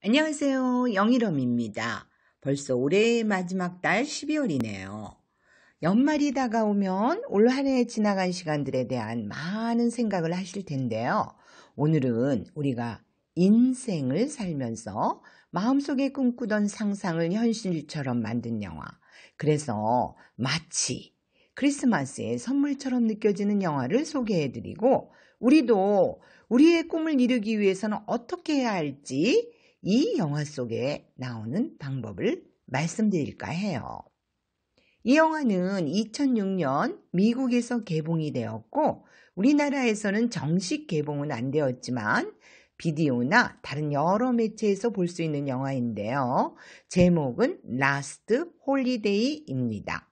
안녕하세요. 영일엄입니다. 벌써 올해의 마지막 달 12월이네요. 연말이 다가오면 올 한 해 지나간 시간들에 대한 많은 생각을 하실 텐데요. 오늘은 우리가 인생을 살면서 마음속에 꿈꾸던 상상을 현실처럼 만든 영화, 그래서 마치 크리스마스의 선물처럼 느껴지는 영화를 소개해드리고, 우리도 우리의 꿈을 이루기 위해서는 어떻게 해야 할지 이 영화 속에 나오는 방법을 말씀드릴까 해요. 이 영화는 2006년 미국에서 개봉이 되었고, 우리나라에서는 정식 개봉은 안 되었지만 비디오나 다른 여러 매체에서 볼 수 있는 영화인데요. 제목은 라스트 홀리데이입니다.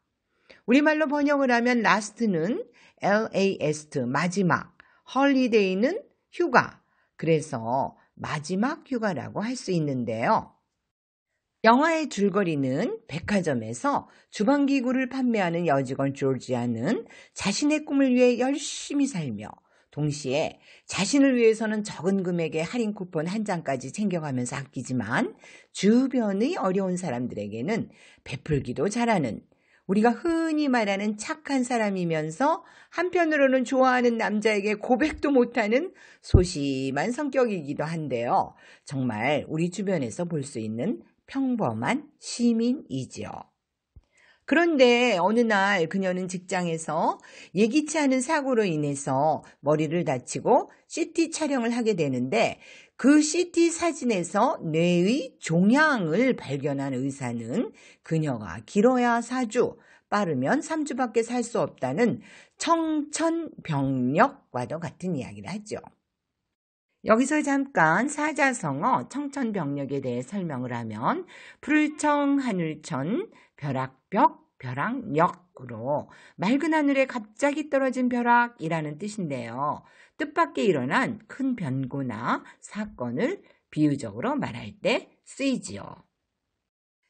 우리말로 번역을 하면 라스트는 LAST, 마지막, 홀리데이는 휴가, 그래서 마지막 휴가라고 할 수 있는데요. 영화의 줄거리는 백화점에서 주방기구를 판매하는 여직원 조지아는 자신의 꿈을 위해 열심히 살며 동시에 자신을 위해서는 적은 금액의 할인 쿠폰 한 장까지 챙겨가면서 아끼지만 주변의 어려운 사람들에게는 베풀기도 잘하는, 우리가 흔히 말하는 착한 사람이면서 한편으로는 좋아하는 남자에게 고백도 못하는 소심한 성격이기도 한데요. 정말 우리 주변에서 볼 수 있는 평범한 시민이지요. 그런데 어느 날 그녀는 직장에서 예기치 않은 사고로 인해서 머리를 다치고 CT 촬영을 하게 되는데, 그 CT 사진에서 뇌의 종양을 발견한 의사는 그녀가 길어야 4주, 빠르면 3주밖에 살 수 없다는 청천벽력과도 같은 이야기를 하죠. 여기서 잠깐 사자성어 청천벽력에 대해 설명을 하면 푸를청 하늘천 벼락벽 벼락력으로 맑은 하늘에 갑자기 떨어진 벼락이라는 뜻인데요. 뜻밖의 일어난 큰 변고나 사건을 비유적으로 말할 때 쓰이지요.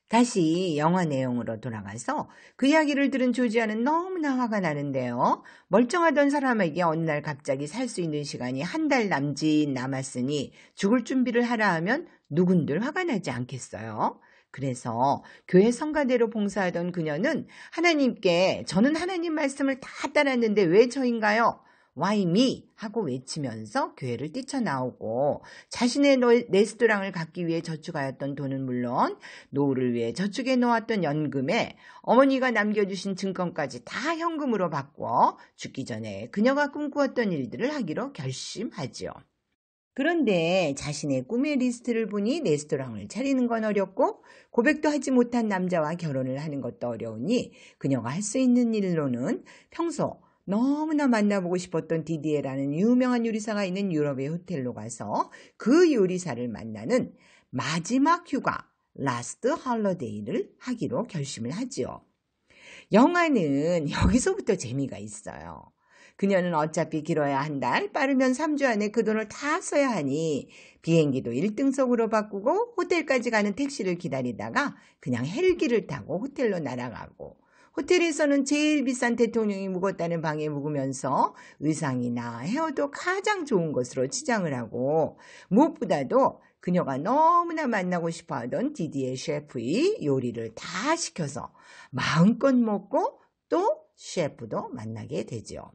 다시 영화 내용으로 돌아가서 그 이야기를 들은 조지아는 너무나 화가 나는데요. 멀쩡하던 사람에게 어느 날 갑자기 살 수 있는 시간이 한 달 남짓 남았으니 죽을 준비를 하라 하면 누군들 화가 나지 않겠어요? 그래서 교회 성가대로 봉사하던 그녀는 하나님께 저는 하나님 말씀을 다 따랐는데 왜 저인가요? Why me? 하고 외치면서 교회를 뛰쳐나오고, 자신의 레스토랑을 갖기 위해 저축하였던 돈은 물론 노후를 위해 저축해 놓았던 연금에 어머니가 남겨주신 증권까지 다 현금으로 바꿔 죽기 전에 그녀가 꿈꾸었던 일들을 하기로 결심하지요. 그런데 자신의 꿈의 리스트를 보니 레스토랑을 차리는 건 어렵고 고백도 하지 못한 남자와 결혼을 하는 것도 어려우니 그녀가 할 수 있는 일로는 평소 너무나 만나보고 싶었던 디디에라는 유명한 요리사가 있는 유럽의 호텔로 가서 그 요리사를 만나는 마지막 휴가, 라스트 홀리데이를 하기로 결심을 하지요. 영화는 여기서부터 재미가 있어요. 그녀는 어차피 길어야 한 달, 빠르면 3주 안에 그 돈을 다 써야 하니 비행기도 1등석으로 바꾸고 호텔까지 가는 택시를 기다리다가 그냥 헬기를 타고 호텔로 날아가고, 호텔에서는 제일 비싼 대통령이 묵었다는 방에 묵으면서 의상이나 헤어도 가장 좋은 것으로 치장을 하고, 무엇보다도 그녀가 너무나 만나고 싶어하던 디디에 셰프의 요리를 다 시켜서 마음껏 먹고 또 셰프도 만나게 되죠.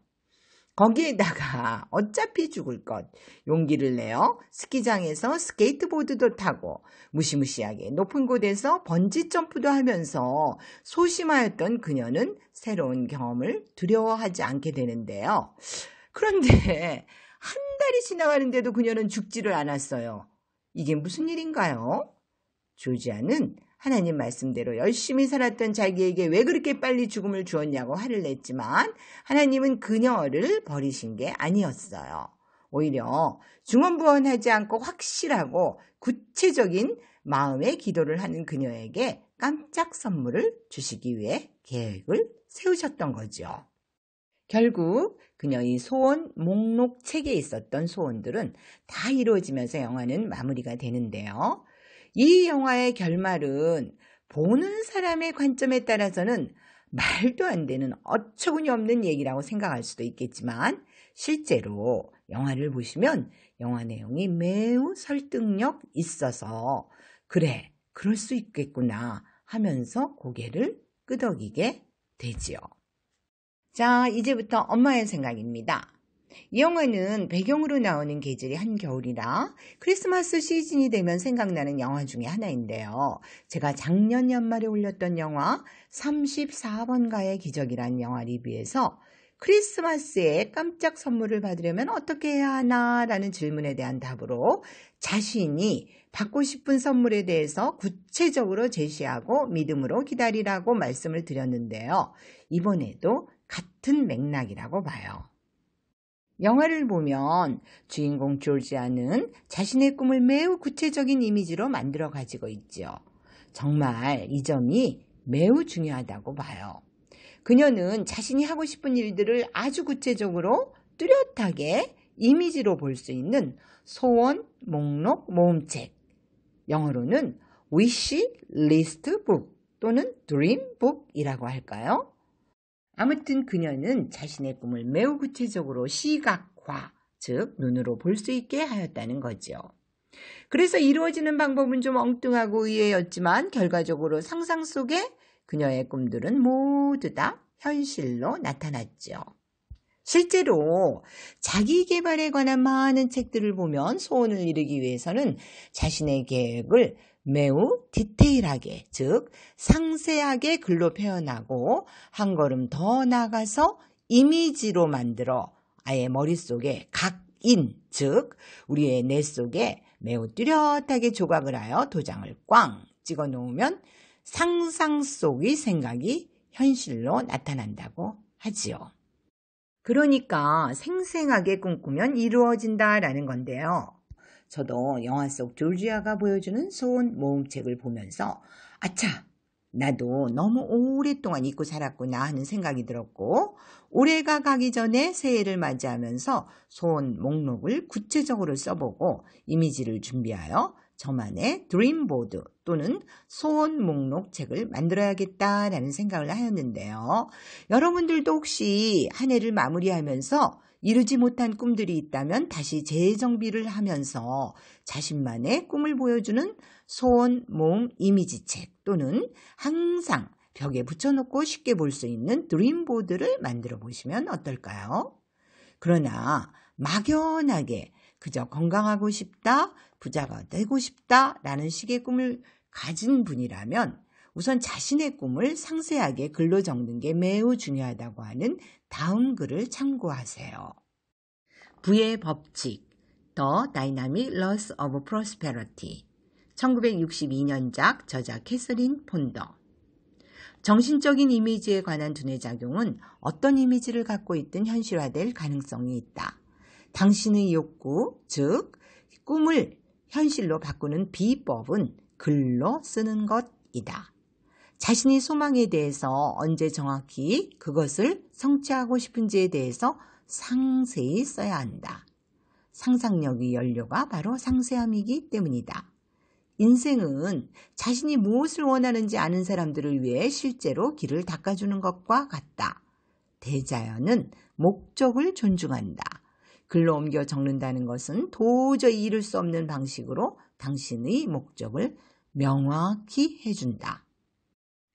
거기에다가 어차피 죽을 것 용기를 내어 스키장에서 스케이트보드도 타고 무시무시하게 높은 곳에서 번지 점프도 하면서 소심하였던 그녀는 새로운 경험을 두려워하지 않게 되는데요. 그런데 한 달이 지나가는데도 그녀는 죽지를 않았어요. 이게 무슨 일인가요? 조지아는 하나님 말씀대로 열심히 살았던 자기에게 왜 그렇게 빨리 죽음을 주었냐고 화를 냈지만 하나님은 그녀를 버리신 게 아니었어요. 오히려 중언부언하지 않고 확실하고 구체적인 마음의 기도를 하는 그녀에게 깜짝 선물을 주시기 위해 계획을 세우셨던 거죠. 결국 그녀의 소원 목록 책에 있었던 소원들은 다 이루어지면서 영화는 마무리가 되는데요. 이 영화의 결말은 보는 사람의 관점에 따라서는 말도 안 되는 어처구니 없는 얘기라고 생각할 수도 있겠지만 실제로 영화를 보시면 영화 내용이 매우 설득력 있어서 그래, 그럴 수 있겠구나 하면서 고개를 끄덕이게 되지요. 자, 이제부터 엄마의 생각입니다. 이 영화는 배경으로 나오는 계절이 한겨울이라 크리스마스 시즌이 되면 생각나는 영화 중에 하나인데요. 제가 작년 연말에 올렸던 영화 34번가의 기적이라는 영화 리뷰에서 크리스마스에 깜짝 선물을 받으려면 어떻게 해야 하나 라는 질문에 대한 답으로 자신이 받고 싶은 선물에 대해서 구체적으로 제시하고 믿음으로 기다리라고 말씀을 드렸는데요. 이번에도 같은 맥락이라고 봐요. 영화를 보면 주인공 조지아는 자신의 꿈을 매우 구체적인 이미지로 만들어 가지고 있죠. 정말 이 점이 매우 중요하다고 봐요. 그녀는 자신이 하고 싶은 일들을 아주 구체적으로 뚜렷하게 이미지로 볼 수 있는 소원 목록 모음책, 영어로는 wish list book 또는 dream book이라고 할까요? 아무튼 그녀는 자신의 꿈을 매우 구체적으로 시각화, 즉 눈으로 볼 수 있게 하였다는 거죠. 그래서 이루어지는 방법은 좀 엉뚱하고 의외였지만 결과적으로 상상 속에 그녀의 꿈들은 모두 다 현실로 나타났죠. 실제로 자기 개발에 관한 많은 책들을 보면 소원을 이루기 위해서는 자신의 계획을 매우 디테일하게, 즉 상세하게 글로 표현하고 한 걸음 더 나가서 이미지로 만들어 아예 머릿속에 각인, 즉 우리의 뇌 속에 매우 뚜렷하게 조각을 하여 도장을 꽝 찍어 놓으면 상상 속의 생각이 현실로 나타난다고 하지요. 그러니까 생생하게 꿈꾸면 이루어진다라는 건데요. 저도 영화 속 조지아가 보여주는 소원 모음책을 보면서 아차, 나도 너무 오랫동안 잊고 살았구나 하는 생각이 들었고 올해가 가기 전에 새해를 맞이하면서 소원 목록을 구체적으로 써보고 이미지를 준비하여 저만의 드림보드 또는 소원 목록 책을 만들어야겠다라는 생각을 하였는데요. 여러분들도 혹시 한 해를 마무리하면서 이루지 못한 꿈들이 있다면 다시 재정비를 하면서 자신만의 꿈을 보여주는 소원 모음 이미지 책 또는 항상 벽에 붙여놓고 쉽게 볼 수 있는 드림보드를 만들어 보시면 어떨까요? 그러나 막연하게 그저 건강하고 싶다, 부자가 되고 싶다 라는 식의 꿈을 가진 분이라면 우선 자신의 꿈을 상세하게 글로 적는 게 매우 중요하다고 하는 다음 글을 참고하세요. 부의 법칙, The Dynamic Laws of Prosperity, 1962년작 저자 캐서린 폰더. 정신적인 이미지에 관한 두뇌 작용은 어떤 이미지를 갖고 있든 현실화될 가능성이 있다. 당신의 욕구, 즉 꿈을 현실로 바꾸는 비법은 글로 쓰는 것이다. 자신이 소망에 대해서 언제 정확히 그것을 성취하고 싶은지에 대해서 상세히 써야 한다. 상상력의 연료가 바로 상세함이기 때문이다. 인생은 자신이 무엇을 원하는지 아는 사람들을 위해 실제로 길을 닦아주는 것과 같다. 대자연은 목적을 존중한다. 글로 옮겨 적는다는 것은 도저히 이룰 수 없는 방식으로 당신의 목적을 명확히 해준다.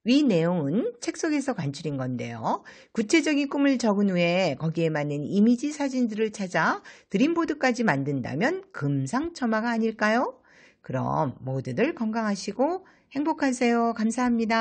위 내용은 책 속에서 관출인 건데요. 구체적인 꿈을 적은 후에 거기에 맞는 이미지 사진들을 찾아 드림보드까지 만든다면 금상첨화가 아닐까요? 그럼 모두들 건강하시고 행복하세요. 감사합니다.